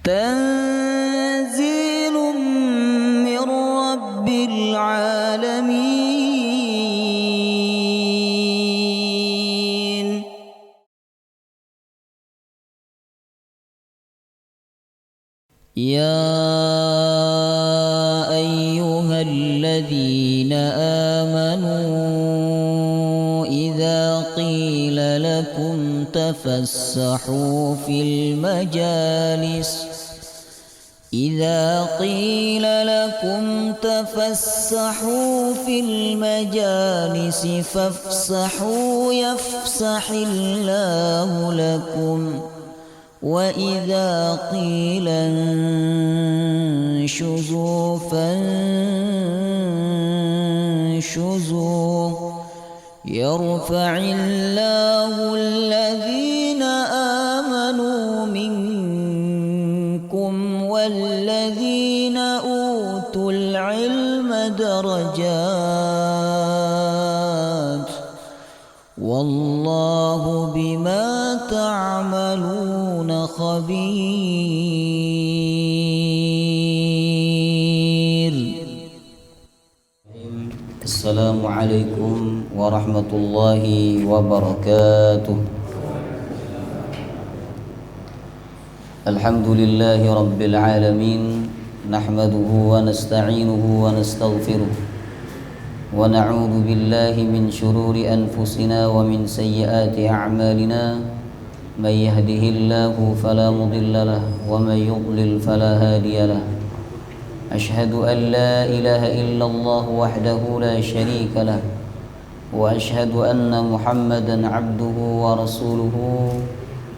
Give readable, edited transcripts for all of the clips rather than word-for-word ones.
تنزيل من رب العالمين. يا أيها الذين آمنوا إذا قيل لكم تفسحوا في المجالس فافسحوا يفسح الله لكم، وإذا قيل انشزوا فانشزوا يرفع الله الذين آمنوا منكم والذين أوتوا العلم درجات، والله بما تعملون خبير. السلام عليكم ورحمة الله وبركاته. الحمد لله رب العالمين، نحمده ونستعينه ونستغفره، ونعوذ بالله من شرور أنفسنا ومن سيئات أعمالنا، من يهده الله فلا مضل له ومن يضلل فلا هادي له. أشهد أن لا إله إلا الله وحده لا شريك له، وأشهد أن محمدا عبده ورسوله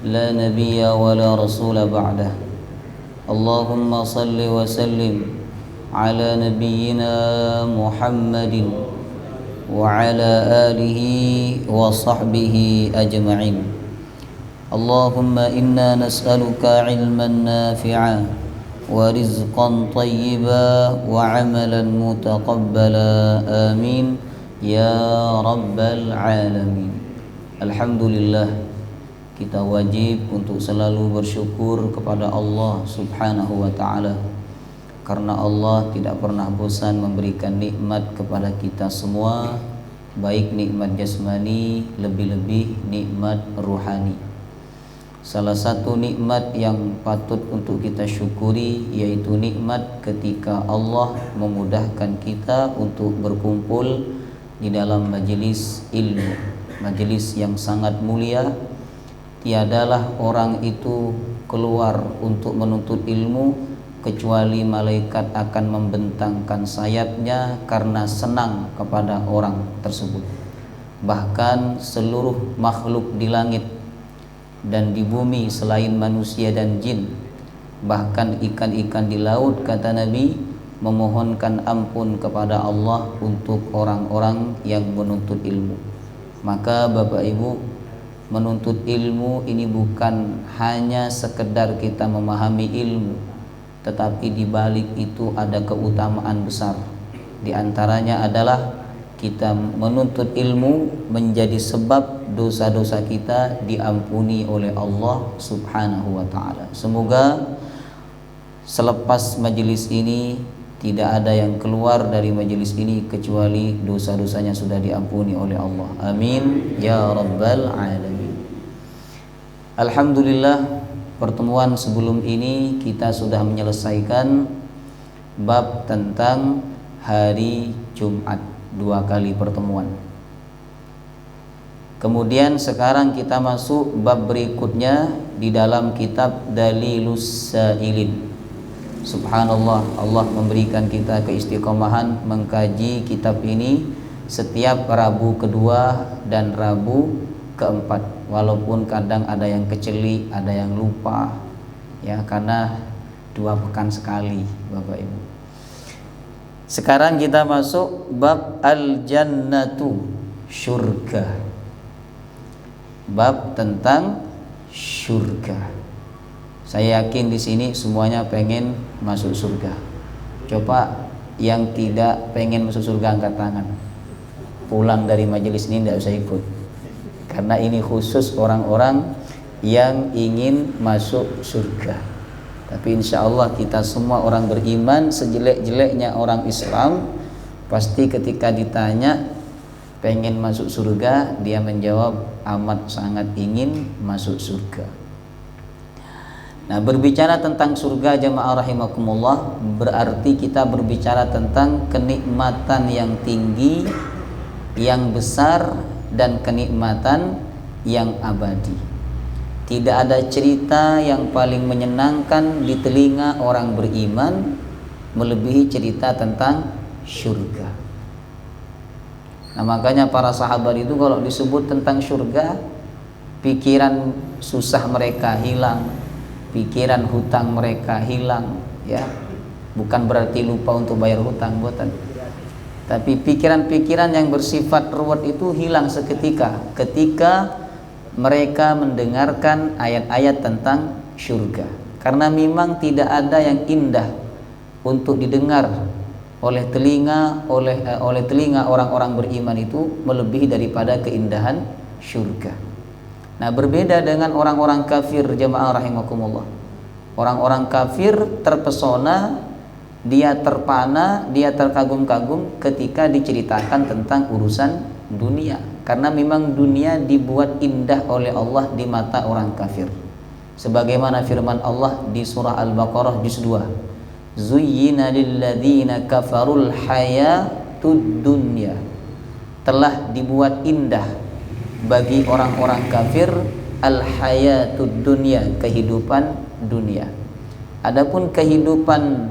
لا نبي ولا رسول بعده. اللهم صل وسلم على نبينا محمد وعلى آله وصحبه أجمعين. اللهم إنا نسألك علما نافعا ورزقا طيبا وعملا متقبلا، آمين ya rabbal alamin. Alhamdulillah, kita wajib untuk selalu bersyukur kepada Allah subhanahu wa ta'ala, karena Allah tidak pernah bosan memberikan nikmat kepada kita semua, baik nikmat jasmani, lebih-lebih nikmat ruhani. Salah satu nikmat yang patut untuk kita syukuri yaitu nikmat ketika Allah memudahkan kita untuk berkumpul di dalam majelis ilmu, majelis yang sangat mulia. Tiadalah orang itu keluar untuk menuntut ilmu kecuali malaikat akan membentangkan sayapnya karena senang kepada orang tersebut. Bahkan seluruh makhluk di langit dan di bumi selain manusia dan jin, bahkan ikan-ikan di laut, kata Nabi, memohonkan ampun kepada Allah untuk orang-orang yang menuntut ilmu. Maka Bapak Ibu, menuntut ilmu ini bukan hanya sekedar kita memahami ilmu, tetapi di balik itu ada keutamaan besar. Di antaranya adalah kita menuntut ilmu menjadi sebab dosa-dosa kita diampuni oleh Allah subhanahu wa ta'ala. Semoga selepas majelis ini tidak ada yang keluar dari majelis ini kecuali dosa-dosanya sudah diampuni oleh Allah. Amin ya rabbal alamin. Alhamdulillah, pertemuan sebelum ini kita sudah menyelesaikan bab tentang hari Jumat, 2 kali pertemuan. Kemudian sekarang kita masuk bab berikutnya di dalam kitab Dalilus Sa'ilin. Subhanallah, Allah memberikan kita keistiqomahan mengkaji kitab ini setiap Rabu kedua dan Rabu keempat, walaupun kadang ada yang keceli, ada yang lupa, ya, karena 2 pekan sekali, Bapak Ibu. Sekarang kita masuk bab al-jannatu, syurga. Bab tentang syurga. Saya yakin di sini semuanya pengen masuk surga. Coba yang tidak pengen masuk surga angkat tangan. Pulang dari majelis ini tidak usah ikut, karena ini khusus orang-orang yang ingin masuk surga. Tapi insya Allah kita semua orang beriman, sejelek-jeleknya orang Islam, pasti ketika ditanya pengen masuk surga, dia menjawab amat sangat ingin masuk surga. Nah, berbicara tentang surga jamaah rahimakumullah, berarti kita berbicara tentang kenikmatan yang tinggi, yang besar, dan kenikmatan yang abadi. Tidak ada cerita yang paling menyenangkan di telinga orang beriman melebihi cerita tentang surga. Nah, makanya para sahabat itu kalau disebut tentang surga, pikiran susah mereka hilang, pikiran hutang mereka hilang, ya. Bukan berarti lupa untuk bayar hutang, bukan. Tapi pikiran-pikiran yang bersifat ruwet itu hilang seketika ketika mereka mendengarkan ayat-ayat tentang surga. Karena memang tidak ada yang indah untuk didengar oleh telinga orang-orang beriman itu melebihi daripada keindahan surga. Nah, berbeda dengan orang-orang kafir jamaah rahimakumullah. Orang-orang kafir terpesona, dia terpana, dia terkagum-kagum ketika diceritakan tentang urusan dunia. Karena memang dunia dibuat indah oleh Allah di mata orang kafir. Sebagaimana firman Allah di surah Al-Baqarah juz 2. Zuyyina lilladzina kafarul hayatud dunya. Telah dibuat indah bagi orang-orang kafir al-hayatud dunya, kehidupan dunia. Adapun kehidupan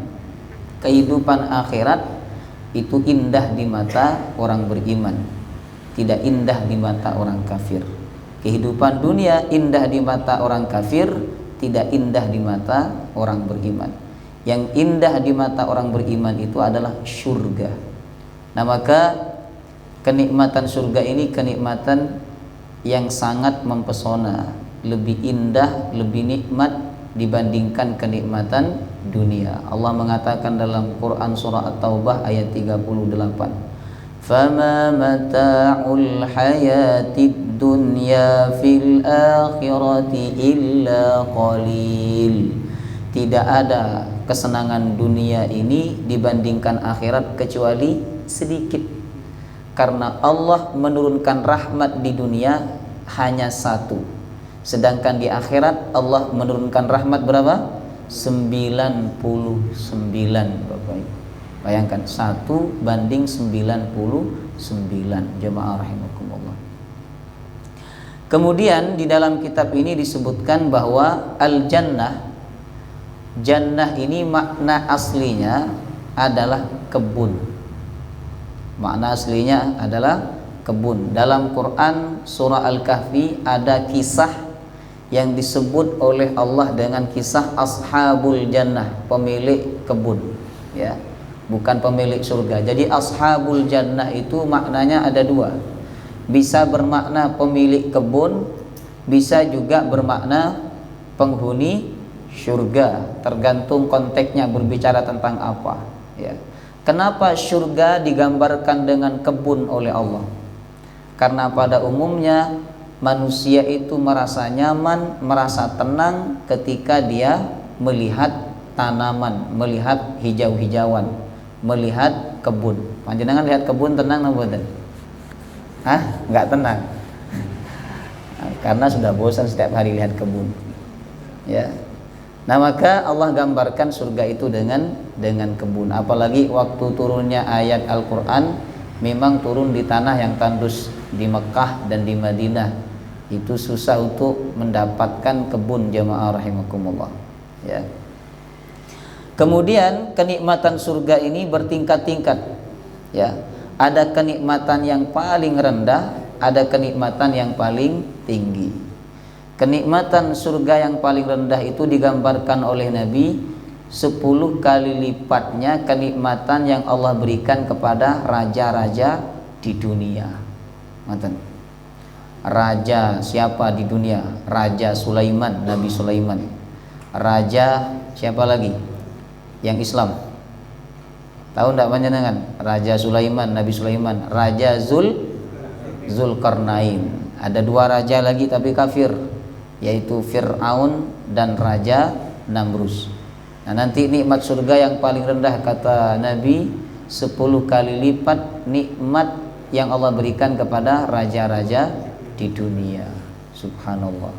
akhirat itu indah di mata orang beriman, tidak indah di mata orang kafir. Kehidupan dunia indah di mata orang kafir, tidak indah di mata orang beriman. Yang indah di mata orang beriman itu adalah surga. Nah, maka kenikmatan surga ini kenikmatan yang sangat mempesona, lebih indah, lebih nikmat dibandingkan kenikmatan dunia. Allah mengatakan dalam Quran surah At-Taubah ayat 38, "Fama mata'ul hayatid dunya fil akhirati illa qalil." Tidak ada kesenangan dunia ini dibandingkan akhirat kecuali sedikit. Karena Allah menurunkan rahmat di dunia hanya satu, sedangkan di akhirat Allah menurunkan rahmat berapa? 99, Bapak Ibu. Bayangkan 1 banding 99, jemaah rahimakumullah. Kemudian di dalam kitab ini disebutkan bahwa jannah ini makna aslinya adalah kebun. Makna aslinya adalah kebun. Dalam Quran surah Al-Kahfi ada kisah yang disebut oleh Allah dengan kisah ashabul jannah, pemilik kebun, ya, bukan pemilik surga. Jadi ashabul jannah itu maknanya ada dua. Bisa bermakna pemilik kebun, bisa juga bermakna penghuni surga, tergantung konteksnya berbicara tentang apa, ya. Kenapa surga digambarkan dengan kebun oleh Allah? Karena pada umumnya manusia itu merasa nyaman, merasa tenang ketika dia melihat tanaman, melihat hijau-hijauan, melihat kebun. Panjenengan lihat kebun tenang napa mboten? Enggak tenang. Karena sudah bosan setiap hari lihat kebun. Ya. Nah, maka Allah gambarkan surga itu dengan kebun. Apalagi waktu turunnya ayat Al-Qur'an memang turun di tanah yang tandus, di Mekah dan di Madinah. Itu susah untuk mendapatkan kebun jamaah rahimakumullah, ya. Kemudian kenikmatan surga ini bertingkat-tingkat, ya. Ada kenikmatan yang paling rendah, ada kenikmatan yang paling tinggi. Kenikmatan surga yang paling rendah itu digambarkan oleh Nabi 10 kali lipatnya kenikmatan yang Allah berikan kepada raja-raja di dunia. Mantan. Raja siapa di dunia? Raja Sulaiman, Nabi Sulaiman. Raja siapa lagi? Yang Islam. Tahu enggak panjenengan? Raja Sulaiman, Nabi Sulaiman. Raja Zulkarnain. Ada 2 raja lagi tapi kafir, yaitu Fir'aun dan Raja Namrus. Nah, nanti nikmat surga yang paling rendah kata Nabi 10 kali lipat nikmat yang Allah berikan kepada raja-raja di dunia. Subhanallah.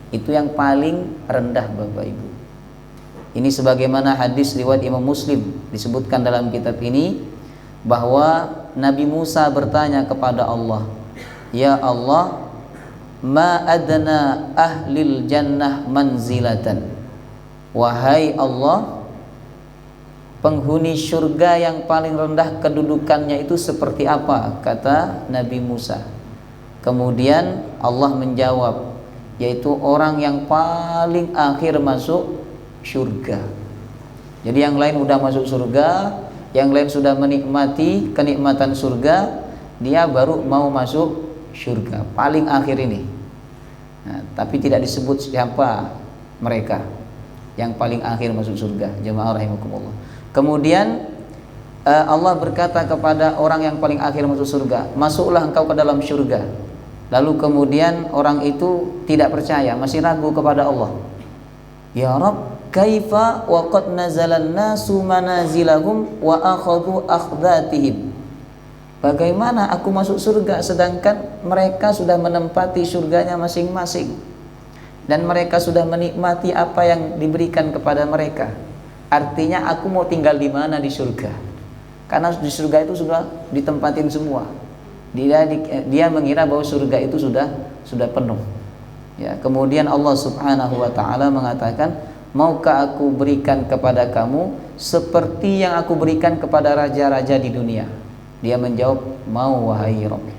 Itu yang paling rendah Bapak Ibu. Ini sebagaimana hadis riwayat Imam Muslim disebutkan dalam kitab ini, bahwa Nabi Musa bertanya kepada Allah, "Ya Allah, ma adna ahlil jannah manzilatan." Wahai Allah, penghuni surga yang paling rendah kedudukannya itu seperti apa? Kata Nabi Musa. Kemudian Allah menjawab, yaitu orang yang paling akhir masuk surga. Jadi yang lain udah masuk surga, yang lain sudah menikmati kenikmatan surga, dia baru mau masuk surga, paling akhir ini. Nah, tapi tidak disebut siapa mereka yang paling akhir masuk surga. Jemaah rahimakumullah. Kemudian Allah berkata kepada orang yang paling akhir masuk surga, "Masuklah engkau ke dalam surga." Lalu kemudian orang itu tidak percaya, masih ragu kepada Allah. "Ya Rabb, kaifa wa qad nazalan nasu manazilahum wa akhadhu akhdhatihim." Bagaimana aku masuk surga sedangkan mereka sudah menempati surganya masing-masing dan mereka sudah menikmati apa yang diberikan kepada mereka. Artinya aku mau tinggal di mana di surga? Karena di surga itu sudah ditempatin semua. Dia mengira bahwa surga itu sudah penuh. Ya, kemudian Allah Subhanahu wa taala mengatakan, "Maukah aku berikan kepada kamu seperti yang aku berikan kepada raja-raja di dunia?" Dia menjawab, "Mau wahai Rabb,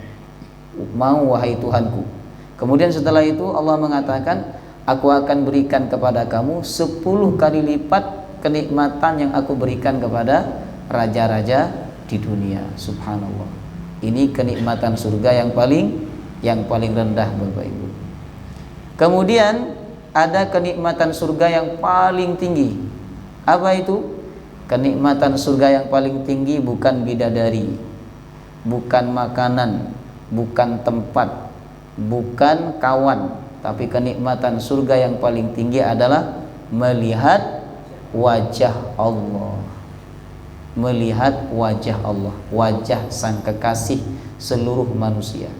mau wahai Tuhanku." Kemudian setelah itu Allah mengatakan, "Aku akan berikan kepada kamu 10 kali lipat kenikmatan yang aku berikan kepada raja-raja di dunia." Subhanallah. Ini kenikmatan surga yang paling rendah Bapak Ibu. Kemudian ada kenikmatan surga yang paling tinggi. Apa itu? Kenikmatan surga yang paling tinggi bukan bidadari, bukan makanan, bukan tempat, bukan kawan, tapi kenikmatan surga yang paling tinggi adalah melihat wajah Allah. Melihat wajah Allah, wajah sang kekasih seluruh manusia.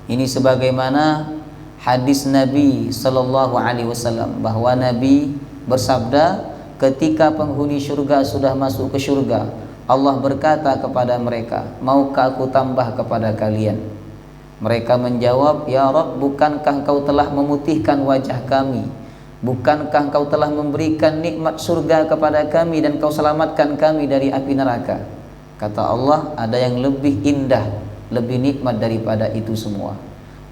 Ini sebagaimana hadis Nabi sallallahu alaihi wasallam, bahwa Nabi bersabda, ketika penghuni surga sudah masuk ke surga, Allah berkata kepada mereka, "Maukah aku tambah kepada kalian?" Mereka menjawab, "Ya Rabb, bukankah Engkau telah memutihkan wajah kami? Bukankah Engkau telah memberikan nikmat surga kepada kami dan Kau selamatkan kami dari api neraka?" Kata Allah, "Ada yang lebih indah, lebih nikmat daripada itu semua."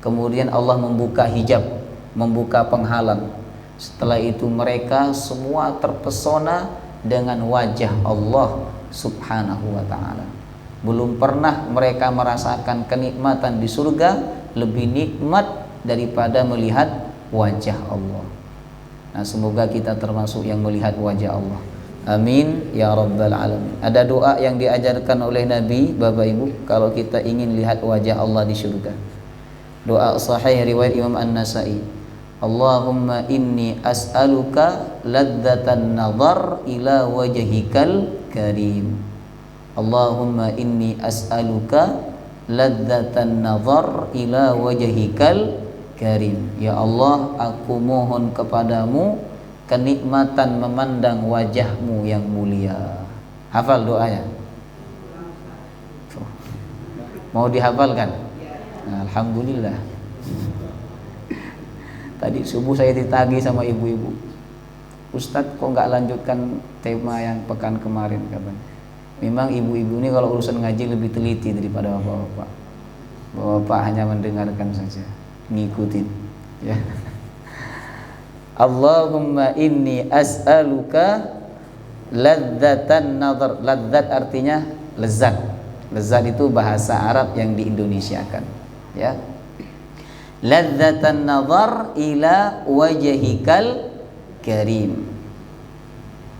Kemudian Allah membuka hijab, membuka penghalang. Setelah itu mereka semua terpesona dengan wajah Allah Subhanahu wa ta'ala. Belum pernah mereka merasakan kenikmatan di surga lebih nikmat daripada melihat wajah Allah. Nah, semoga kita termasuk yang melihat wajah Allah. Amin ya rabbal alamin. Ada doa yang diajarkan oleh Nabi Bapak Ibu kalau kita ingin lihat wajah Allah di surga. Doa sahih riwayat Imam An-Nasa'i. Allahumma inni as'aluka ladzatan nazar ila wajhikal karim. Allahumma inni as'aluka ladzatan nazar ila wajhikal karim. Ya Allah, aku mohon kepadamu kenikmatan memandang wajahmu yang mulia. Hafal doanya? Mau dihafalkan? Nah, alhamdulillah. Tadi subuh saya ditagih sama ibu-ibu, "Ustadz, kok nggak lanjutkan tema yang pekan kemarin?" katanya. Memang ibu-ibu ini kalau urusan ngaji lebih teliti daripada bapak-bapak. Bapak hanya mendengarkan saja, ngikutin, ya. Allahumma inni as'aluka ladzatan nazar. Ladzat artinya lezat. Lezat itu bahasa Arab yang diindonesiakan, ya. Ladzatan nazar ila wajhikal karim.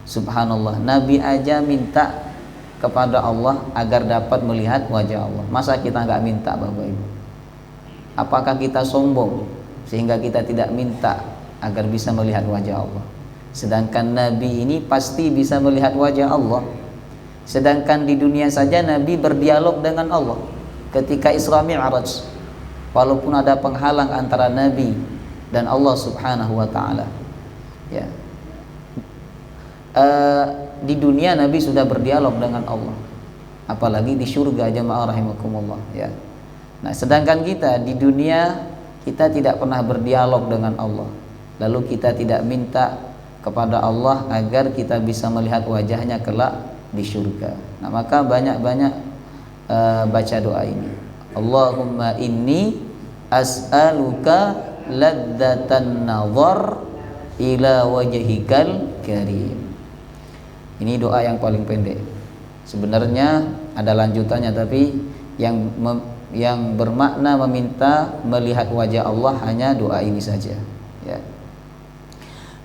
Subhanallah, Nabi aja minta kepada Allah agar dapat melihat wajah Allah. Masa kita nggak minta, Bapak Ibu? Apakah kita sombong sehingga kita tidak minta agar bisa melihat wajah Allah? Sedangkan Nabi ini pasti bisa melihat wajah Allah. Sedangkan di dunia saja Nabi berdialog dengan Allah ketika Isra Mi'raj, walaupun ada penghalang antara Nabi dan Allah Subhanahu wa taala. Ya. Di dunia Nabi sudah berdialog dengan Allah, apalagi di surga, jamaah rahimakumullah, ya. Nah, sedangkan kita di dunia kita tidak pernah berdialog dengan Allah, lalu kita tidak minta kepada Allah agar kita bisa melihat wajahnya kelak di surga. Nah, maka banyak-banyak baca doa ini. Allahumma inni as'aluka ladzatan nazar ila wajhikal karim. Ini doa yang paling pendek. Sebenarnya ada lanjutannya, tapi yang bermakna meminta melihat wajah Allah hanya doa ini saja, ya.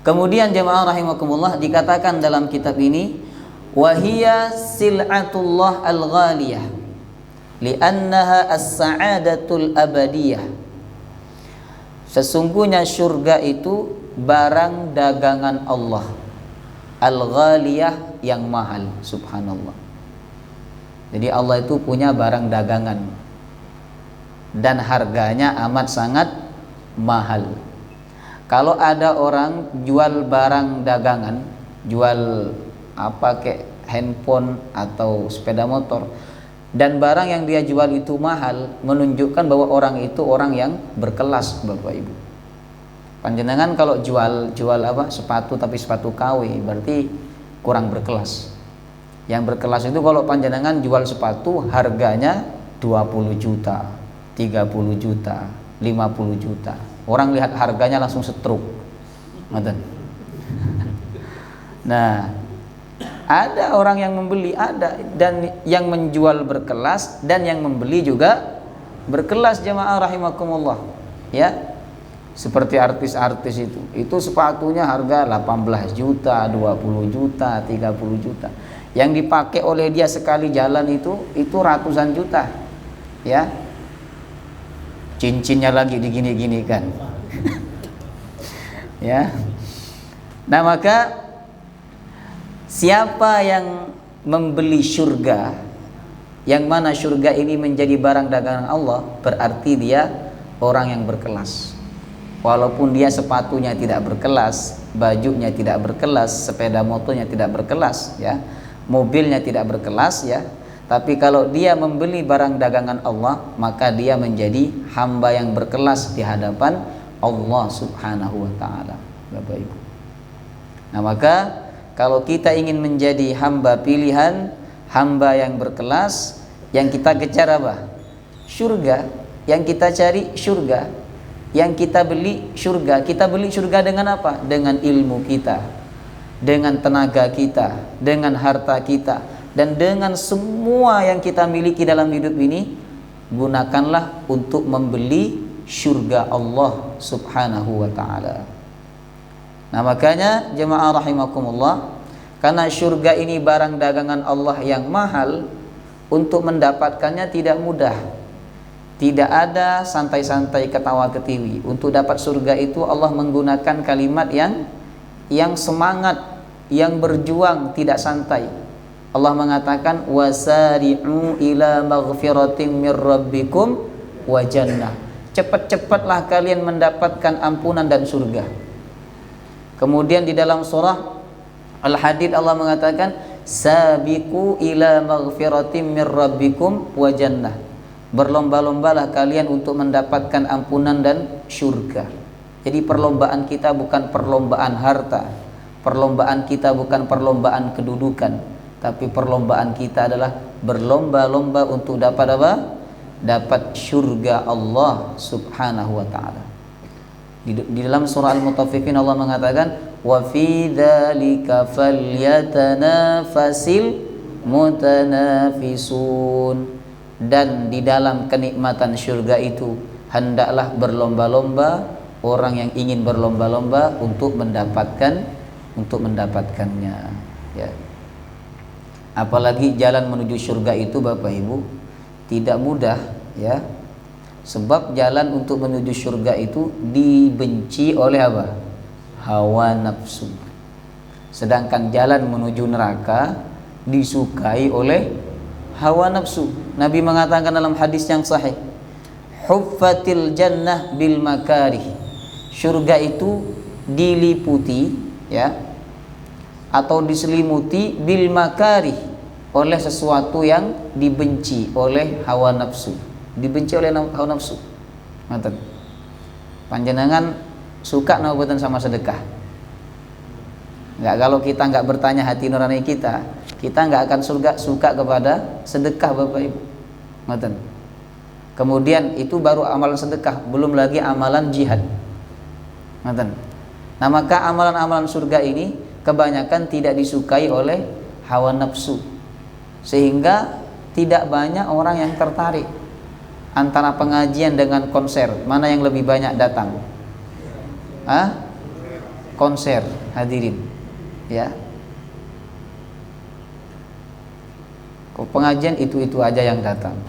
Kemudian jemaah rahimakumullah, dikatakan dalam kitab ini, wahiyya sil'atullah al-ghaliyah li'annaha as-sa'adatul abadiyah. Sesungguhnya surga itu barang dagangan Allah, al-ghaliyah, yang mahal, subhanallah. Jadi Allah itu punya barang dagangan dan harganya amat sangat mahal. Kalau ada orang jual barang dagangan, jual apa kayak handphone atau sepeda motor, dan barang yang dia jual itu mahal, menunjukkan bahwa orang itu orang yang berkelas, Bapak Ibu. Panjenengan kalau jual apa, sepatu, tapi sepatu KW, berarti kurang berkelas. Yang berkelas itu kalau panjenengan jual sepatu harganya 20 juta, 30 juta, 50 juta. Orang lihat harganya langsung setruk. Nah, ada orang yang membeli, ada, dan yang menjual berkelas dan yang membeli juga berkelas, jemaah rahimakumullah, ya. Seperti artis-artis itu sepatunya harga 18 juta, 20 juta, 30 juta. Yang dipakai oleh dia sekali jalan itu ratusan juta, ya. Cincinnya lagi digini-ginikan. Ya. Nah, maka siapa yang membeli surga, yang mana surga ini menjadi barang dagangan Allah, berarti dia orang yang berkelas. Walaupun dia sepatunya tidak berkelas, bajunya tidak berkelas, sepeda motornya tidak berkelas, ya, mobilnya tidak berkelas, ya. Tapi kalau dia membeli barang dagangan Allah, maka dia menjadi hamba yang berkelas di hadapan Allah Subhanahu wa taala, Bapak Ibu. Nah, maka kalau kita ingin menjadi hamba pilihan, hamba yang berkelas, yang kita kejar apa? Surga. Yang kita cari surga. Yang kita beli surga. Kita beli surga dengan apa? Dengan ilmu kita, dengan tenaga kita, dengan harta kita, dan dengan semua yang kita miliki dalam hidup ini. Gunakanlah untuk membeli surga Allah Subhanahu wa ta'ala. Nah, makanya jemaah rahimakumullah, karena surga ini barang dagangan Allah yang mahal, untuk mendapatkannya tidak mudah. Tidak ada santai-santai, ketawa ketiwi. Untuk dapat surga itu Allah menggunakan kalimat yang semangat, yang berjuang, tidak santai. Allah mengatakan wasari'u ila maghfiratin mir rabbikum wa jannah. Cepat-cepatlah kalian mendapatkan ampunan dan surga. Kemudian di dalam surah Al-Hadid Allah mengatakan sabiqu ila maghfiratin mir rabbikum wa jannah. Berlomba-lombalah kalian untuk mendapatkan ampunan dan surga. Jadi perlombaan kita bukan perlombaan harta, perlombaan kita bukan perlombaan kedudukan, tapi perlombaan kita adalah berlomba-lomba untuk dapat apa? Dapat surga Allah Subhanahu wa ta'ala. Di dalam surah Al-Mutaffifin Allah mengatakan wa fi dzalika falyatanafasil mutanafisun. Dan di dalam kenikmatan surga itu hendaklah berlomba-lomba orang yang ingin berlomba-lomba untuk mendapatkannya, ya. Apalagi jalan menuju surga itu, Bapak Ibu, tidak mudah, ya. Sebab jalan untuk menuju surga itu dibenci oleh apa? Hawa nafsu. Sedangkan jalan menuju neraka disukai oleh hawa nafsu. Nabi mengatakan dalam hadis yang sahih, huffatil jannah bil makarih. Surga itu diliputi, ya, atau diselimuti bil makarih, oleh sesuatu yang dibenci oleh hawa nafsu. Dibenci oleh hawa nafsu. Ngoten. Panjenengan suka nabutan sama sedekah? Enggak, kalau kita enggak bertanya hati nurani kita enggak akan suka kepada sedekah, Bapak Ibu. Ngoten. Kemudian itu baru amalan sedekah, belum lagi amalan jihad. Ngoten. Nah, maka amalan-amalan surga ini kebanyakan tidak disukai oleh hawa nafsu, sehingga tidak banyak orang yang tertarik. Antara pengajian dengan konser, mana yang lebih banyak datang? Konser, hadirin, ya. Pengajian itu aja yang datang,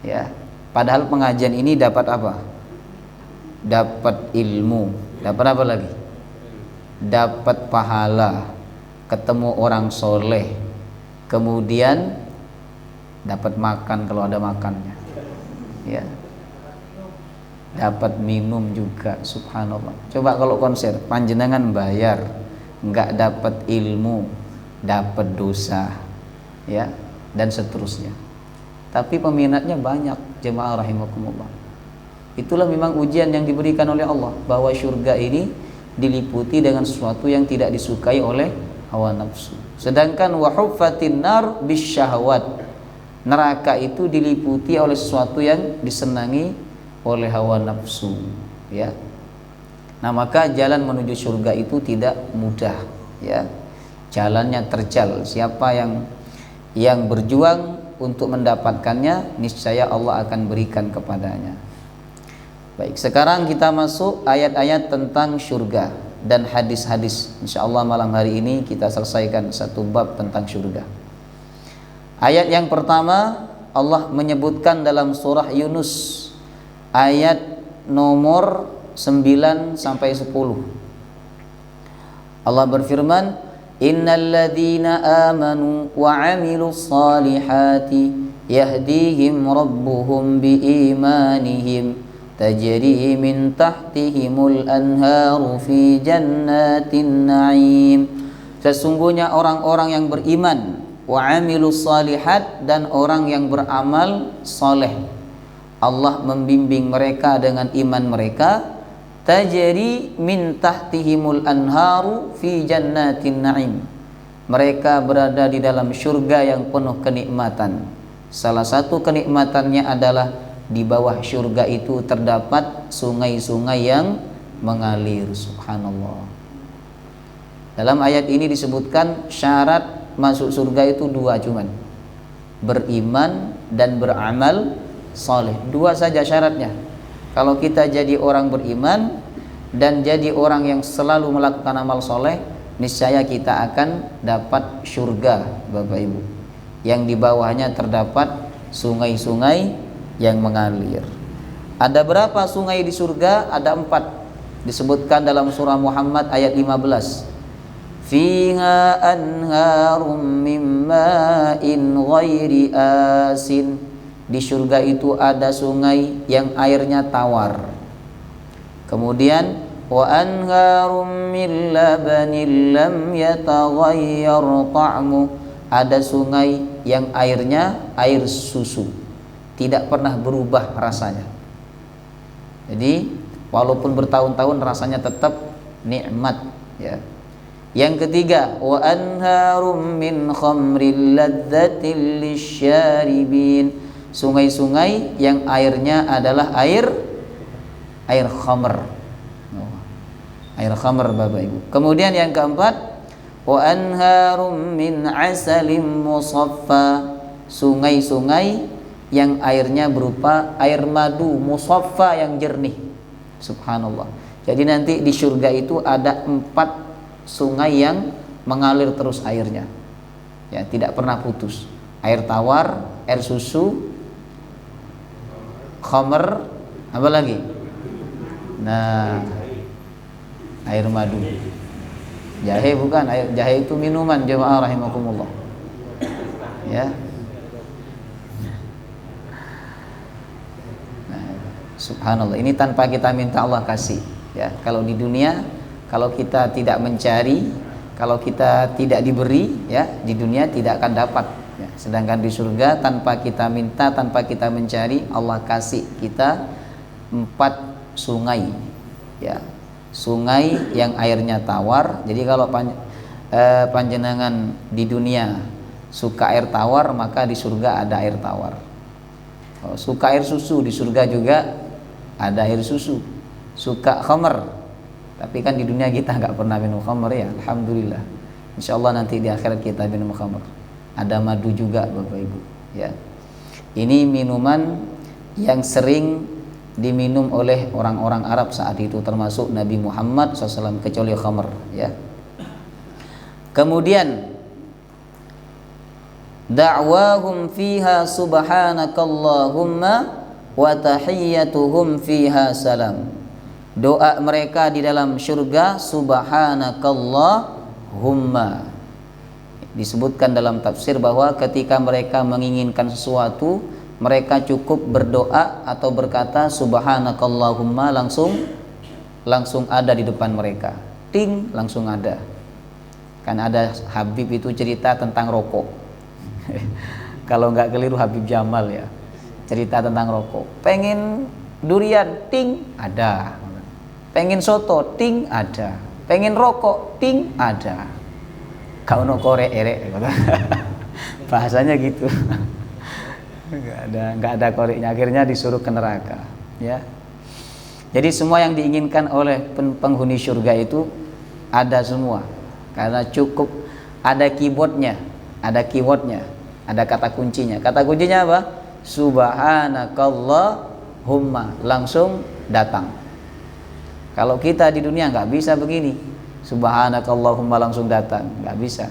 ya. Padahal pengajian ini dapat apa? Dapat ilmu, dapat apa lagi? Dapat pahala, ketemu orang soleh, kemudian dapat makan kalau ada makannya, ya. Dapat minum juga, subhanallah. Coba kalau konser panjenengan bayar, enggak dapat ilmu, dapat dosa, ya, dan seterusnya. Tapi peminatnya banyak, jemaah rahimakumullah. Itulah memang ujian yang diberikan oleh Allah, bahwa surga ini diliputi dengan sesuatu yang tidak disukai oleh hawa nafsu. Sedangkan wa huffatin nar bisyahwat, neraka itu diliputi oleh sesuatu yang disenangi oleh hawa nafsu, ya. Nah, maka jalan menuju surga itu tidak mudah, ya. Jalannya terjal. Siapa yang berjuang untuk mendapatkannya, niscaya Allah akan berikan kepadanya. Baik, sekarang kita masuk ayat-ayat tentang surga dan hadis-hadis. Insyaallah malam hari ini kita selesaikan satu bab tentang surga. Ayat yang pertama, Allah menyebutkan dalam surah Yunus ayat nomor 9 sampai 10. Allah berfirman, innal ladzina amanu wa 'amilus salihati yahdihim rabbuhum biimanihim tajri min tahtihimul anharu fi jannatin na'im. Sesungguhnya orang-orang yang beriman, wa 'amilus salihat, dan orang yang beramal saleh, Allah membimbing mereka dengan iman mereka, tajri min tahtihimul anharu fi jannatin na'im. Mereka berada di dalam surga yang penuh kenikmatan. Salah satu kenikmatannya adalah di bawah surga itu terdapat sungai-sungai yang mengalir, subhanallah. Dalam ayat ini disebutkan syarat masuk surga itu dua cuman, beriman dan beramal saleh. Dua saja syaratnya. Kalau kita jadi orang beriman dan jadi orang yang selalu melakukan amal soleh, niscaya kita akan dapat surga, Bapak Ibu, yang di bawahnya terdapat sungai-sungai yang mengalir. Ada berapa sungai di surga? Ada 4. Disebutkan dalam surah Muhammad ayat 15. Fiha anharum min ma'in ghairi asin. Di surga itu ada sungai yang airnya tawar. Kemudian wa anharum min labanin lam yataghayyar ta'mu. Ada sungai yang airnya air susu, tidak pernah berubah rasanya. Jadi walaupun bertahun-tahun rasanya tetap nikmat, ya. Yang ketiga, wa anharum min khamril ladzatil lisyaribin. Sungai-sungai yang airnya adalah air khamr. Air khamr, Bapak Ibu. Kemudian yang keempat, wa anharum min asalim musaffa. Sungai-sungai yang airnya berupa air madu musaffa yang jernih. Subhanallah. Jadi nanti di surga itu ada 4 sungai yang mengalir terus airnya, ya, tidak pernah putus. Air tawar, air susu, khamr, apa lagi? Nah, air madu. Jahe bukan, jahe itu minuman jemaah rahimakumullah. Ya. Nah, subhanallah, ini tanpa kita minta Allah kasih. Ya, kalau di dunia, kalau kita tidak mencari, kalau kita tidak diberi, ya, di dunia tidak akan dapat. Ya, sedangkan di surga tanpa kita minta, tanpa kita mencari, Allah kasih kita 4 sungai, ya, sungai yang airnya tawar. Jadi kalau panjenengan di dunia suka air tawar, maka di surga ada air tawar. Kalau suka air susu, di surga juga ada air susu. Suka khamr, tapi kan di dunia kita nggak pernah minum khamr, ya, alhamdulillah. Insyaallah nanti di akhirat kita minum khamr. Ada madu juga Bapak Ibu, ya. Ini minuman yang sering diminum oleh orang-orang Arab saat itu, termasuk Nabi Muhammad SAW, kecuali khamr, ya. Kemudian da'wahum fiha subhanakallahumma wa tahiyyatuhum fiha salam. Doa mereka di dalam surga subhanakallahumma. Disebutkan dalam tafsir bahwa ketika mereka menginginkan sesuatu, mereka cukup berdoa atau berkata subhanakallahumma, langsung ada di depan mereka. Ting, langsung ada. Kan ada Habib itu cerita tentang rokok. Kalau nggak keliru Habib Jamal, ya, cerita tentang rokok. Pengen durian, ting, ada. Pengen soto, ting, ada. Pengen rokok, ting, ada. Kau no korek erek, bahasanya gitu. nggak ada koreknya, akhirnya disuruh ke neraka, ya. Jadi semua yang diinginkan oleh penghuni surga itu ada semua, karena cukup ada keywordnya, ada kata kuncinya. Kata kuncinya apa? Subhanakallahumma, langsung datang. Kalau kita di dunia nggak bisa begini, subhanakallahumma langsung datang, nggak bisa.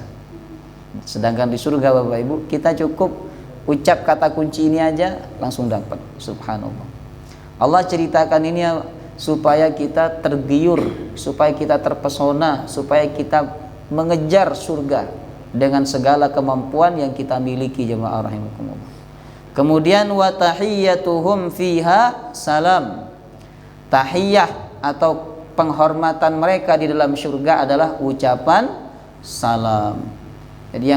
Sedangkan di surga Bapak Ibu, kita cukup ucap kata kunci ini aja langsung dapat. Subhanallah. Allah ceritakan ini supaya kita tergiur, supaya kita terpesona, supaya kita mengejar surga dengan segala kemampuan yang kita miliki, jemaah rahimakumullah. Kemudian wa tahiyyatuhum fiha salam. Tahiyyah atau penghormatan mereka di dalam surga adalah ucapan salam. Jadi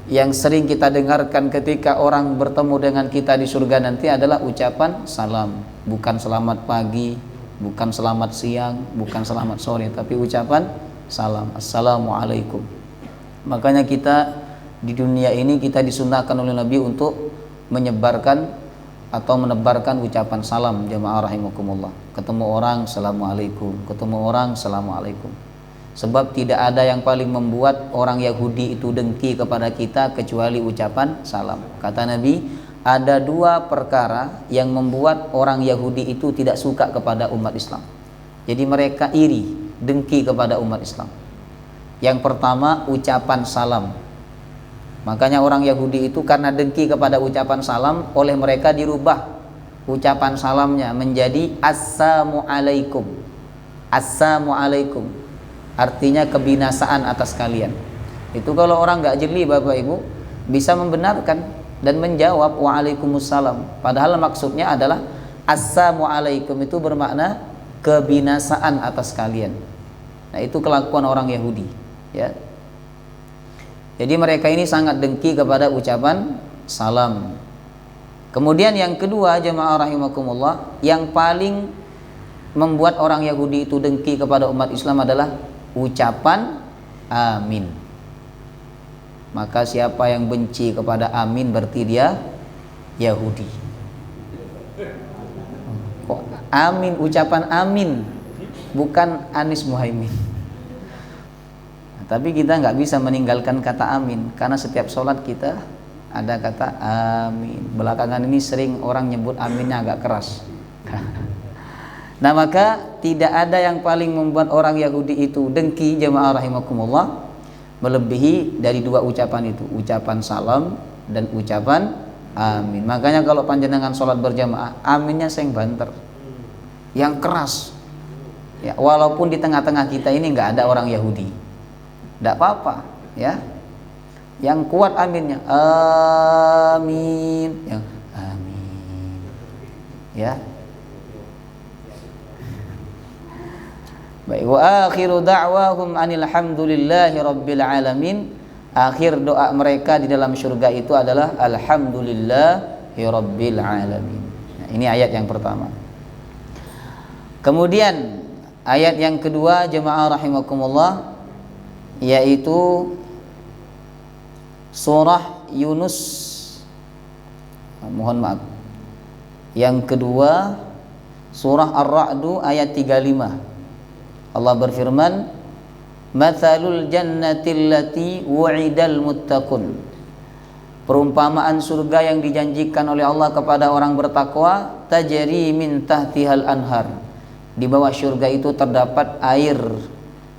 yang sering kita dengarkan ketika orang bertemu dengan kita di surga nanti adalah ucapan salam, bukan selamat pagi, bukan selamat siang, bukan selamat sore, tapi ucapan salam, assalamualaikum. Makanya kita di dunia ini kita disunahkan oleh Nabi untuk menyebarkan atau menebarkan ucapan salam, jamaah rahimakumullah. Ketemu orang assalamualaikum, ketemu orang assalamualaikum. Sebab tidak ada yang paling membuat orang Yahudi itu dengki kepada kita kecuali ucapan salam. Kata Nabi, ada 2 perkara yang membuat orang Yahudi itu tidak suka kepada umat Islam. Jadi mereka iri, dengki kepada umat Islam. Yang pertama, ucapan salam. Makanya orang Yahudi itu karena dengki kepada ucapan salam, oleh mereka dirubah ucapan salamnya menjadi assalamualaikum. Assalamualaikum artinya kebinasaan atas kalian. Itu kalau orang nggak jeli Bapak Ibu bisa membenarkan dan menjawab waalaikumsalam, padahal maksudnya adalah assalamualaikum itu bermakna kebinasaan atas kalian. Nah, itu kelakuan orang Yahudi, ya. Jadi mereka ini sangat dengki kepada ucapan salam. Kemudian yang kedua, jemaah rahimakumullah, yang paling membuat orang Yahudi itu dengki kepada umat Islam adalah ucapan amin. Maka siapa yang benci kepada amin berarti dia Yahudi. Kok amin, ucapan amin, bukan Anies Muhaimin. Nah, tapi kita nggak bisa meninggalkan kata amin, karena setiap sholat kita ada kata amin. Belakangan ini sering orang nyebut aminnya agak keras. Nah, maka tidak ada yang paling membuat orang Yahudi itu dengki, jemaah rahimakumullah, melebihi dari 2 ucapan itu, ucapan salam dan ucapan amin. Makanya kalau panjenengan sholat berjamaah, aminnya sing banter, yang keras, ya, walaupun di tengah-tengah kita ini nggak ada orang Yahudi, Tidak apa-apa, ya. Yang kuat aminnya, amin. Yang amin, ya. Baik, wa akhiru da'wahum anil hamdulillahi rabbil alamin. Akhir doa mereka di dalam surga itu adalah alhamdulillahi rabbil alamin. Nah, ini ayat yang pertama. Kemudian ayat yang kedua, jemaah rahimakumullah, yaitu surah Yunus. Mohon maaf. Yang kedua surah Ar-Ra'd ayat 35. Allah berfirman, mathalul jannatil lati wu'idal muttaqun. Perumpamaan surga yang dijanjikan oleh Allah kepada orang bertakwa, tajri min tahtihal anhar. Di bawah surga itu terdapat air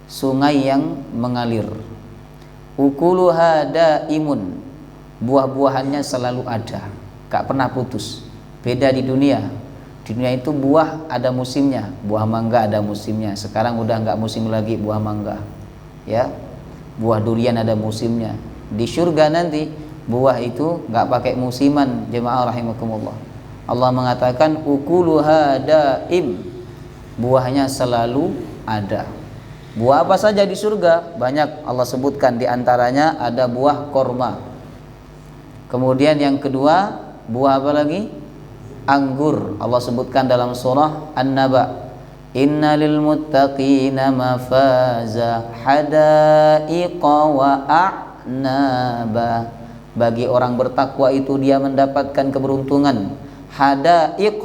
sungai yang mengalir. Ukuluha daimun. Buah-buahannya selalu ada, gak pernah putus. Beda di dunia. Di dunia itu buah ada musimnya, buah mangga ada musimnya. Sekarang udah nggak musim lagi buah mangga, ya. Buah durian ada musimnya. Di surga nanti buah itu nggak pakai musiman, jemaah rahimakumullah. Allah mengatakan ukuluha daim, buahnya selalu ada. Buah apa saja di surga? Banyak Allah sebutkan, di antaranya ada buah korma. Kemudian yang kedua, buah apa lagi? Anggur. Allah sebutkan dalam surah An-Naba, innalil muttaqina mafaza hadaiqa wa a'naba. Bagi orang bertakwa itu dia mendapatkan keberuntungan. Hadaiq,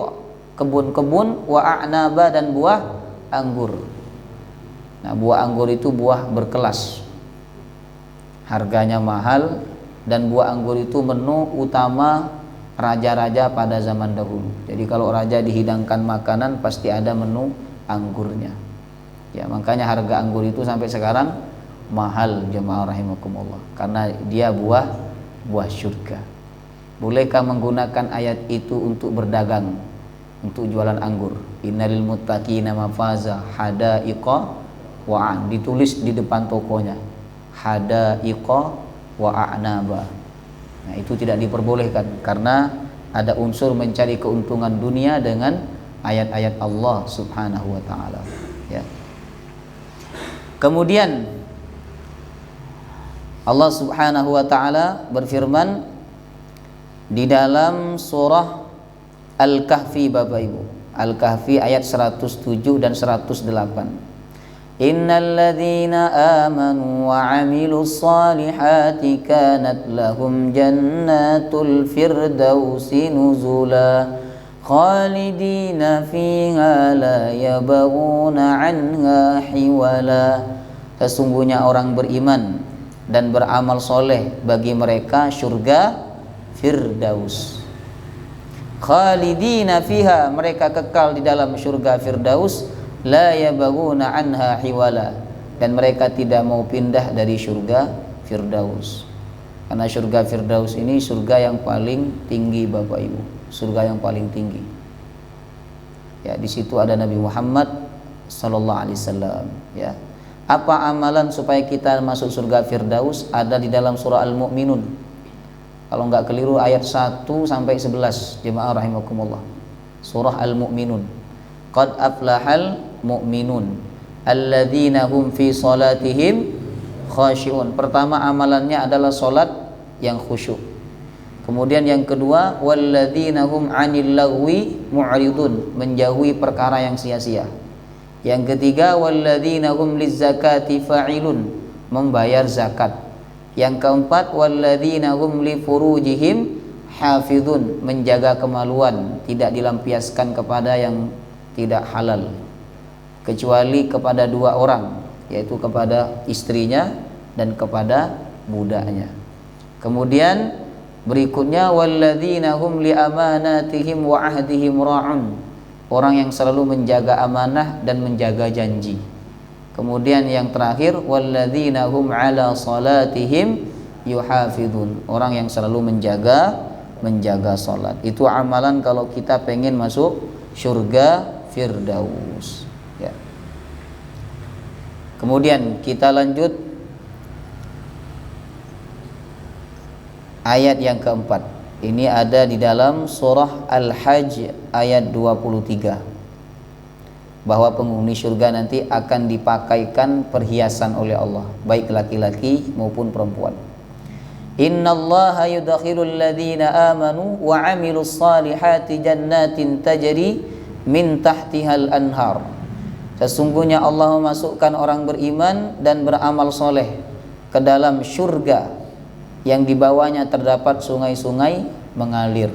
kebun-kebun, wa a'naba, dan buah anggur. Nah, buah anggur itu buah berkelas, harganya mahal, dan buah anggur itu menu utama raja-raja pada zaman dahulu. Jadi kalau raja dihidangkan makanan pasti ada menu anggurnya. Ya, makanya harga anggur itu sampai sekarang mahal, jemaah rahimakumullah, karena dia buah surga. Bolehkah menggunakan ayat itu untuk berdagang, untuk jualan anggur? Innalil muttaqina mafaza hadaiqa wa'an, ditulis di depan tokonya, hadaiqa wa a'naba. Nah, itu tidak diperbolehkan karena ada unsur mencari keuntungan dunia dengan ayat-ayat Allah Subhanahu wa taala, ya. Kemudian Allah Subhanahu wa taala berfirman di dalam surah Al-Kahfi, Bapak Ibu. Al-Kahfi ayat 107 dan 108. Innal ladzina amanu wa 'amilus solihati kanat lahum jannatul firdausi nuzula khalidina fiha la yabghuna 'anha hiwala. Sesungguhnya orang beriman dan beramal soleh bagi mereka surga Firdaus. Khalidina fiha, mereka kekal di dalam surga Firdaus. La yabghuna anha hiwala, dan mereka tidak mau pindah dari surga Firdaus. Karena surga Firdaus ini surga yang paling tinggi, Bapak Ibu. Surga yang paling tinggi. Ya, di situ ada Nabi Muhammad sallallahu alaihi wasallam, ya. Apa amalan supaya kita masuk surga Firdaus? Ada di dalam surah Al-Mu'minun. Kalau enggak keliru ayat 1 sampai 11, jemaah rahimakumullah. Surah Al-Mu'minun. Qad aflahal mu'minun alladzina hum fi salatihim khashi'un. Pertama amalannya adalah salat yang khusyuk. Kemudian yang kedua, walladzina hum 'anil lagwi mu'ridun, menjauhi perkara yang sia-sia. Yang ketiga, walladzina hum lizzakati fa'ilun, membayar zakat. Yang keempat, walladzina hum li furujihim hafizun, menjaga kemaluan, tidak dilampiaskan kepada yang tidak halal, kecuali kepada dua orang, yaitu kepada istrinya dan kepada budaknya. Kemudian berikutnya, walladzina hum li amanatihim wa ahdihim ra'un, orang yang selalu menjaga amanah dan menjaga janji. Kemudian yang terakhir, walladzina hum ala salatihim yuhafizun, orang yang selalu menjaga salat. Itu amalan kalau kita pengen masuk surga Firdaus, ya. Kemudian kita lanjut ayat yang keempat. Ini ada di dalam surah Al-Hajj ayat 23, bahwa penghuni surga nanti akan dipakaikan perhiasan oleh Allah, baik laki-laki maupun perempuan. Innallaha yudkhilul ladzina amanu wa 'amilus salihati jannatin tajri min tahtihal anhar. Sesungguhnya Allah memasukkan orang beriman dan beramal soleh ke dalam surga yang di bawahnya terdapat sungai-sungai mengalir.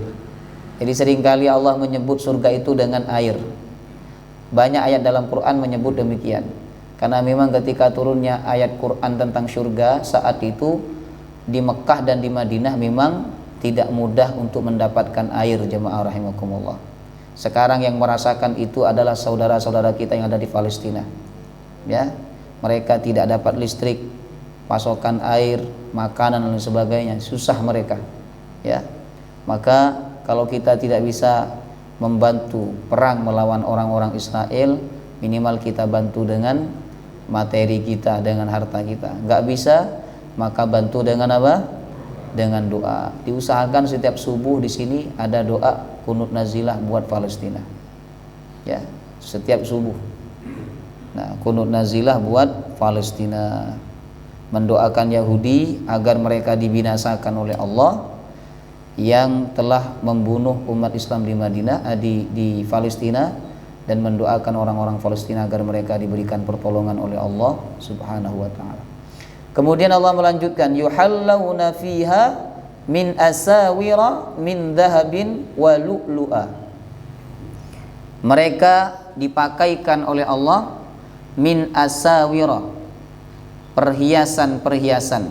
Jadi seringkali Allah menyebut surga itu dengan air. Banyak ayat dalam Quran menyebut demikian. Karena memang ketika turunnya ayat Quran tentang surga saat itu di Mekah dan di Madinah memang tidak mudah untuk mendapatkan air, jemaah rahimakumullah. Sekarang yang merasakan itu adalah saudara-saudara kita yang ada di Palestina. Ya, mereka tidak dapat listrik, pasokan air, makanan dan sebagainya, susah mereka. Ya, maka kalau kita tidak bisa membantu perang melawan orang-orang Israel, minimal kita bantu dengan materi kita, dengan harta kita. Nggak bisa, maka bantu dengan apa? Dengan doa. Diusahakan setiap subuh di sini ada doa kunut nazilah buat Palestina. Ya, setiap subuh. Nah, kunut nazilah buat Palestina. Mendoakan Yahudi agar mereka dibinasakan oleh Allah yang telah membunuh umat Islam di Madinah, di Palestina, dan mendoakan orang-orang Palestina agar mereka diberikan pertolongan oleh Allah Subhanahu wa taala. Kemudian Allah melanjutkan, yuhallawna fiha min asawira min dhahabin wa lu'lu'a. Mereka dipakaikan oleh Allah min asawira, perhiasan-perhiasan,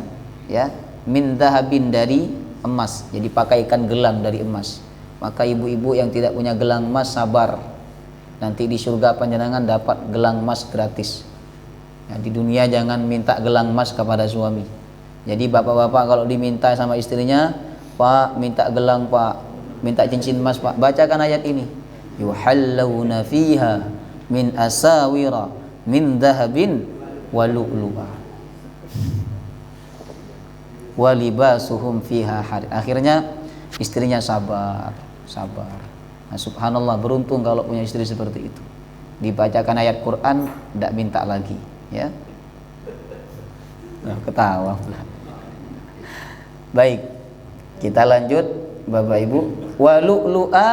ya, min dhahabin, dari emas. Jadi pakaikan gelang dari emas. Maka ibu-ibu yang tidak punya gelang emas sabar, nanti di surga panjenengan dapat gelang emas gratis. Ya, di dunia jangan minta gelang emas kepada suami. Jadi bapak-bapak kalau diminta sama istrinya, Pak minta gelang Pak, minta cincin emas Pak, bacakan ayat ini, yuhallawna fiha min asawira min dhahabin wa lu'lu'a wa libasuhum fiha harir. Akhirnya istrinya sabar. Nah, subhanallah, beruntung kalau punya istri seperti itu. Dibacakan ayat Quran tidak minta lagi, ya. Nah, ketawa pula. Baik, kita lanjut Bapak Ibu. Wa lu'lu'a,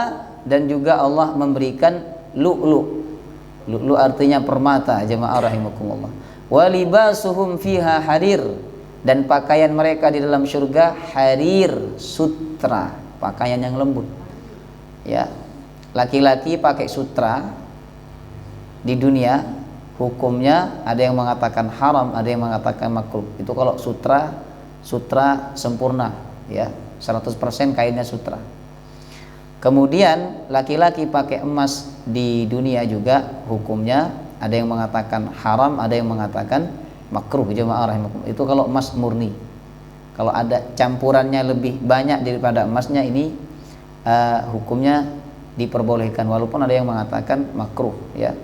dan juga Allah memberikan lu'lu'. Lu'lu' artinya permata, jemaah rahimakumullah. Wa libasuhum fiha harir, dan pakaian mereka di dalam surga harir, sutra, pakaian yang lembut. Ya, laki-laki pakai sutra di dunia hukumnya ada yang mengatakan haram, ada yang mengatakan makruh. Itu kalau sutra sempurna, ya, 100% kainnya sutra. Kemudian laki-laki pakai emas di dunia juga hukumnya ada yang mengatakan haram, ada yang mengatakan makruh, jemaah rahimakumullah. Itu kalau emas murni. Kalau ada campurannya lebih banyak daripada emasnya, ini hukumnya diperbolehkan, walaupun ada yang mengatakan makruh, ya.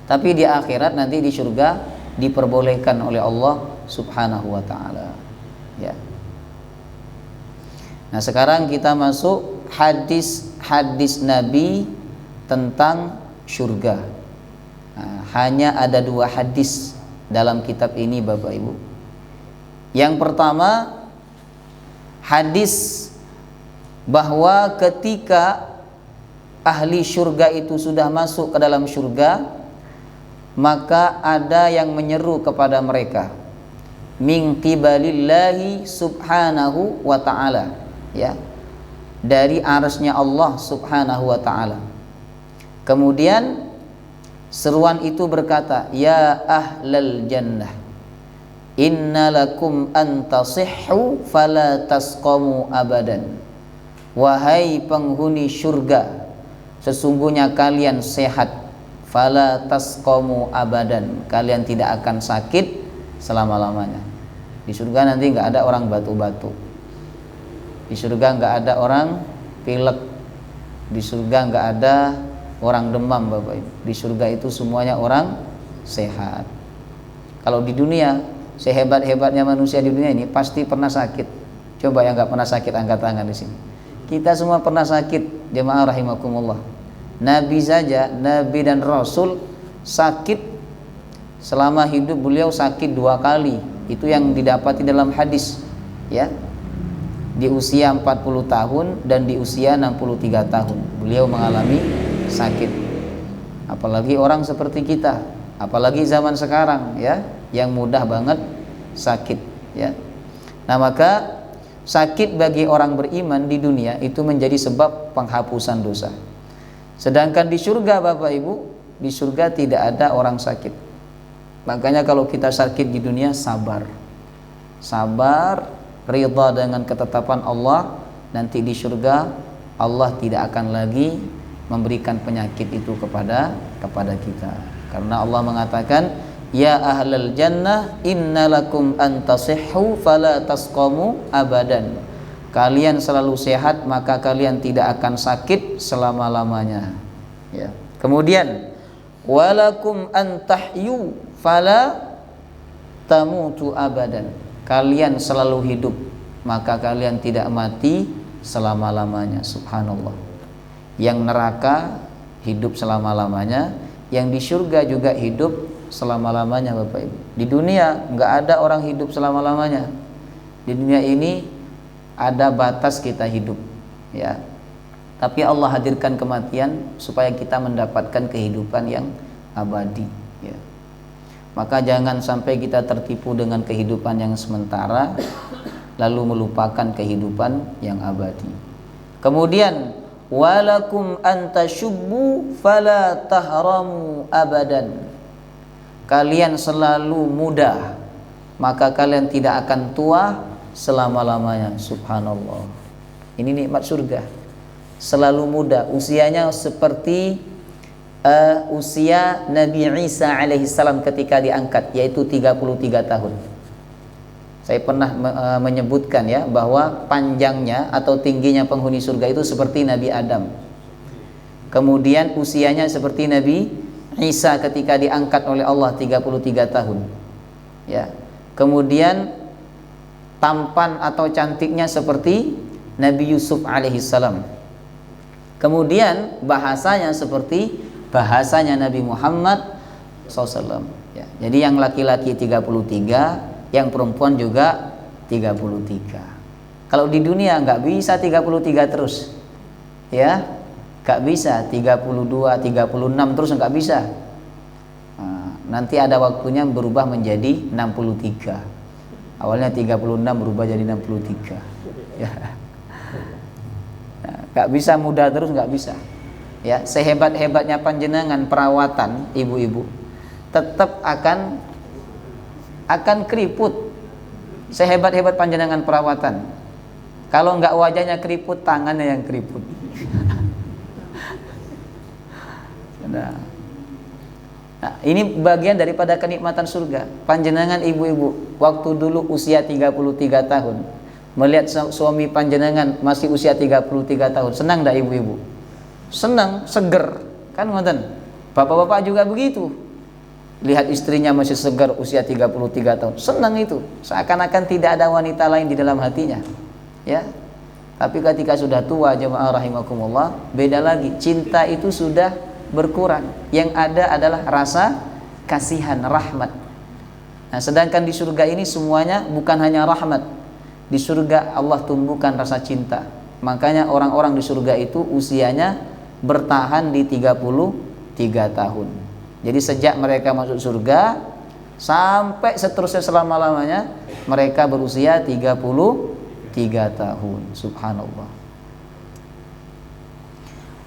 Tapi di akhirat nanti di surga diperbolehkan oleh Allah Subhanahu wa taala, ya. Nah, sekarang kita masuk hadis Nabi tentang surga. Nah, hanya ada 2 hadis dalam kitab ini Bapak Ibu. Yang pertama, hadis bahwa ketika ahli surga itu sudah masuk ke dalam surga, maka ada yang menyeru kepada mereka min qibalillahi subhanahu wa ta'ala, ya, dari arasnya Allah subhanahu wa ta'ala. Kemudian seruan itu berkata, ya ahlal jannah, innalakum antasihhu fala tasqamu abadan. Wahai penghuni surga, sesungguhnya kalian sehat, fala tasqamu abadan, kalian tidak akan sakit selama-lamanya. Di surga nanti nggak ada orang batu-batu. Di surga nggak ada orang pilek. Di surga nggak ada orang demam, Bapak Ibu. Di surga itu semuanya orang sehat. Kalau di dunia, sehebat-hebatnya manusia di dunia ini pasti pernah sakit. Coba yang nggak pernah sakit angkat tangan di sini. Kita semua pernah sakit, jemaah rahimakumullah. Nabi saja, Nabi dan Rasul sakit selama hidup beliau sakit 2 kali. Itu yang didapati dalam hadis, ya. Di usia 40 tahun dan di usia 63 tahun beliau mengalami sakit. Apalagi orang seperti kita, apalagi zaman sekarang, ya, yang mudah banget sakit, ya. Nah, maka sakit bagi orang beriman di dunia itu menjadi sebab penghapusan dosa. Sedangkan di surga, Bapak Ibu, di surga tidak ada orang sakit. Makanya kalau kita sakit di dunia, sabar, ridha dengan ketetapan Allah. Nanti di surga Allah tidak akan lagi memberikan penyakit itu kepada kita, karena Allah mengatakan, ya ahlal jannah innalakum antasihhu fala tasqamu abadan. Kalian selalu sehat, maka kalian tidak akan sakit selama-lamanya, ya. Kemudian walakum antahyu fala tamutu abadan. Kalian selalu hidup, maka kalian tidak mati selama-lamanya. Subhanallah. Yang neraka hidup selama-lamanya, yang di surga juga hidup selama-lamanya, Bapak Ibu. Di dunia nggak ada orang hidup selama-lamanya. Di dunia ini ada batas kita hidup, ya. Tapi Allah hadirkan kematian supaya kita mendapatkan kehidupan yang abadi, ya. Maka jangan sampai kita tertipu dengan kehidupan yang sementara lalu melupakan kehidupan yang abadi. Kemudian walakum antashubbu fala tahramu abadan. Kalian selalu muda, maka kalian tidak akan tua selama-lamanya. Subhanallah. Ini nikmat surga. Selalu muda, usianya seperti usia Nabi Isa alaihissalam ketika diangkat, yaitu 33 tahun. Saya pernah menyebutkan, ya, bahwa panjangnya atau tingginya penghuni surga itu seperti Nabi Adam. Kemudian usianya seperti Nabi Isa ketika diangkat oleh Allah 33 tahun, ya. Kemudian tampan atau cantiknya seperti Nabi Yusuf alaihissalam. Kemudian bahasanya seperti bahasanya Nabi Muhammad SAW, ya. Jadi yang laki-laki 33, yang perempuan juga 33. Kalau di dunia nggak bisa 33 terus, ya, nggak bisa 32, 36 terus, nggak bisa. Nah, nanti ada waktunya berubah menjadi 63. Awalnya 36 berubah jadi 63, ya. Nah, nggak bisa muda terus, nggak bisa, ya. Sehebat-hebatnya panjenengan perawatan, ibu-ibu, tetap akan keriput. Sehebat-hebat panjenengan perawatan, kalau nggak wajahnya keriput, tangannya yang keriput. Nah, ini bagian daripada kenikmatan surga. Panjenengan ibu-ibu, waktu dulu usia 33 tahun, melihat suami panjenengan masih usia 33 tahun, senang enggak ibu-ibu? Senang, seger, kan ngoten. Bapak-bapak juga begitu. Lihat istrinya masih segar usia 33 tahun, senang itu. Seakan-akan tidak ada wanita lain di dalam hatinya, ya. Tapi ketika sudah tua, jemaah rahimakumullah, beda lagi. Cinta itu sudah berkurang. Yang ada adalah rasa kasihan, rahmat. Nah, sedangkan di surga ini semuanya bukan hanya rahmat. Di surga Allah tumbuhkan rasa cinta. Makanya orang-orang di surga itu usianya bertahan di 33 tahun. Jadi sejak mereka masuk surga sampai seterusnya selama-lamanya mereka berusia 33 tahun. Subhanallah.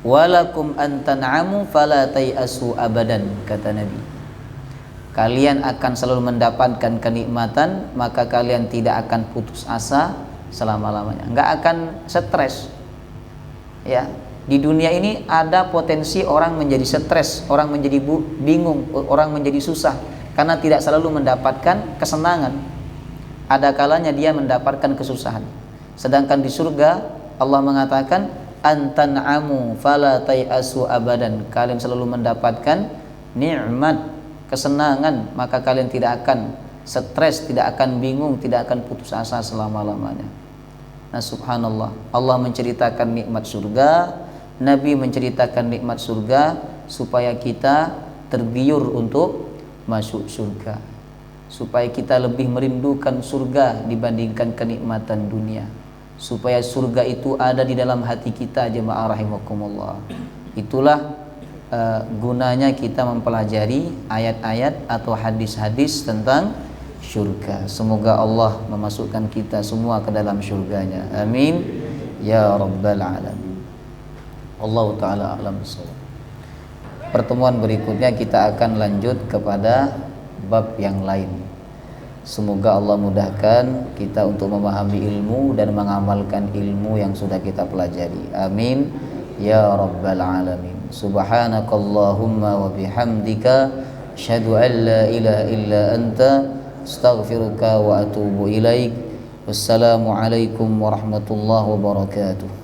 Walakum antan'amu fala tayasu abadan, kata Nabi. Kalian akan selalu mendapatkan kenikmatan, maka kalian tidak akan putus asa selama-lamanya. Enggak akan stres, ya. Di dunia ini ada potensi orang menjadi stres, orang menjadi bingung, orang menjadi susah karena tidak selalu mendapatkan kesenangan. Ada kalanya dia mendapatkan kesusahan. Sedangkan di surga Allah mengatakan antan'amu fala tayasu abadan. Kalian selalu mendapatkan nikmat, kesenangan, maka kalian tidak akan stres, tidak akan bingung, tidak akan putus asa selama-lamanya. Nah subhanallah, Allah menceritakan nikmat surga, Nabi menceritakan nikmat surga supaya kita tergiur untuk masuk surga, supaya kita lebih merindukan surga dibandingkan kenikmatan dunia, supaya surga itu ada di dalam hati kita. Jemaah rahimakumullah, itulah gunanya kita mempelajari ayat-ayat atau hadis-hadis tentang surga. Semoga Allah memasukkan kita semua ke dalam surganya, amin ya rabbal alamin. Allah ta'ala a'lam bishawab. Pertemuan berikutnya kita akan lanjut kepada bab yang lain. Semoga Allah mudahkan kita untuk memahami ilmu dan mengamalkan ilmu yang sudah kita pelajari, amin ya rabbal alamin. Subhanakallahumma wa bihamdika asyhadu an la ilaha illa anta astaghfiruka wa atubu ilaik. Wassalamu alaikum warahmatullahi wabarakatuh.